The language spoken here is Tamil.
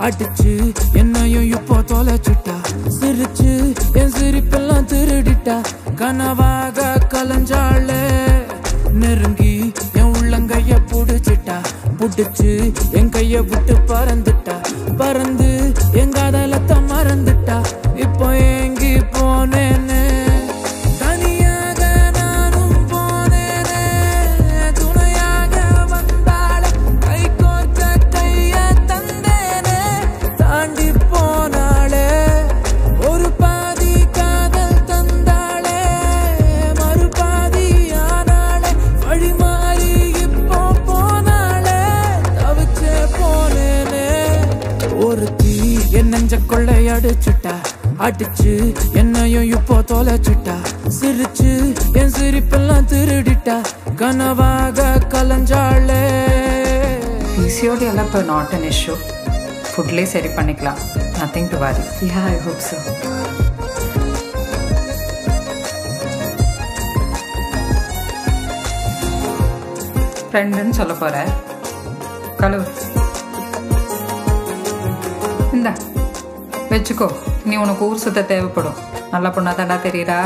அடிச்சு என்னையும் இப்போ தொலைச்சிட்டா சிரிச்சு என் சிரிப்பெல்லாம் திருடிட்டா கனவாக கலஞ்சாளே நெருங்கி என் உள்ளங்கைய புடிச்சிட்டா புடிச்சு என் கைய விட்டு பறந்துட்டா பறந்து என் காதலத்தை மறந்துட்டா இப்போ எங்கி போனேன்னு தனியாக நானும் போனேனே துணையாக வந்தாளே கை கோர்த்த கைய தந்தேனே தாண்டி போனாளே ஒரு பாதி காதல் தந்தாளே மறுபாதி ஆனாளே வழி மாறி இப்போ போனாளே தவிச்சே போனேனே ஒரு தீ என் நெஞ்ச கொள்ளையடிச்சுட்டா அடிச்சு என்னையும் இப்போ தொலைச்சிட்டா சிரிச்சு என் சிரிப்பெல்லாம் திருடிட்டா கனவாக கலஞ்சாளே PCOD எல்லாம் இப்போ நாட் அன் இஷ்யூ ஃபுட்லேயே சரி பண்ணிக்கலாம் nothing to worry Yeah, I hope so. ஃப்ரெண்டுன்னு சொல்ல போற கழுவு இந்த வச்சுக்கோ நீ உனக்கு ஊர் சுத்த தேவைப்படும் நல்ல பொண்ணா தாண்டா தெரியுறா